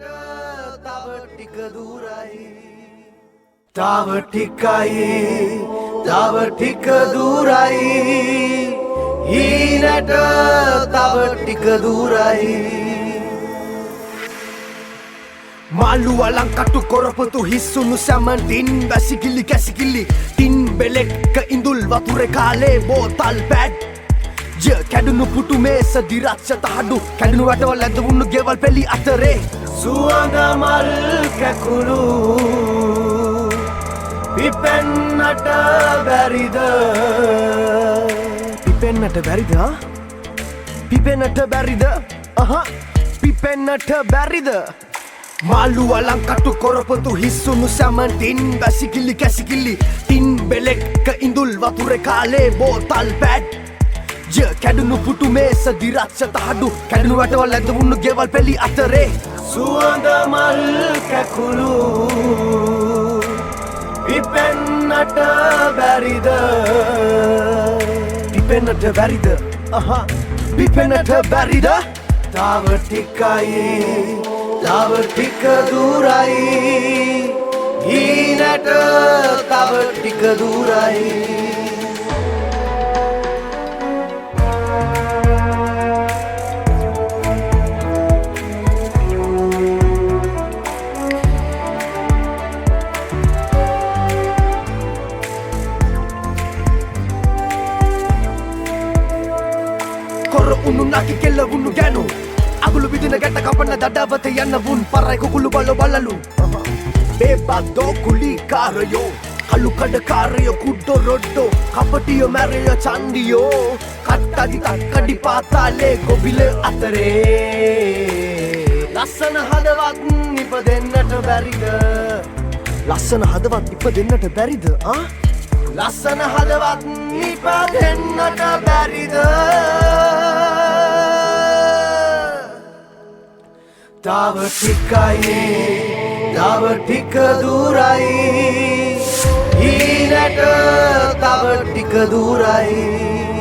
තව ටික දුරයි තව ටිකයි තව ටික දුරයි හීනට තව ටික දුරයි මාළු වලං කටු කොරපතු හිස්සුණු සැමටින් වැසිකිලි කැසිකිලි ටින් බෙලෙක්ක ඉඳුල් වතුරේ කාලේ බෝතල් පැඩ් කැඩුණු පුටු මේස දිරච්ච තහඩු කැඩුණු වැටවල් ඇදවුණු ගෙවල් පෙළි අතරේ සුවඳ මල් කැකුළු පිපෙන්නට බැරිද පිපෙන්නට බැරිද පිපෙන්නට බැරිද පිපෙන්නට බැරිද මාළු වලං කටු කොරපතු හිස්සුණු සැමටින් වැසිකිලි කැසිකිලි ටින් බෙලෙක්ක ඉඳුල් වතුරේ කාලේ බෝතල් පැඩ් කැඩුණු පුටු මේස දිරච්ච තහඩු කැඩුණු වැටවල් ඇදවුණු ගෙවල් පෙළි අතරේ සුවඳ මල් කැකුළු පිපෙන්නට බැරිද පිපෙන්නට බැරිද පිපෙන්නට බැරිද තව ටිකයි තව ටික දුරයි හීනට තව ටික දුරයි උන්නු නකි කෙල්ලවුන්නු ගැනු අගුළු විදින ගැට කපන්න දඩවත යන්න වුන් පරයි කුකුළු බලෝ බලලු බේබද්දෝ කුලිකාරයෝ කළු කඩකාරයෝ කුඩ්ඩෝ රොඩ්ඩෝ කපටියෝ මැරයෝ චන්දියෝ කට්ටඩි තක්කඩි පාතාලේ ගොබිල අතරේ ලස්සන හදවත් ඉපදෙන්නට බැරිද ලස්සන හදවත් ඉපදෙන්නට බැරිද ලස්සන හදවත් ඉපදෙන්නට බැරිද තව ටිකයි තව ටික දුරයි හීනට තව ටික දුරයි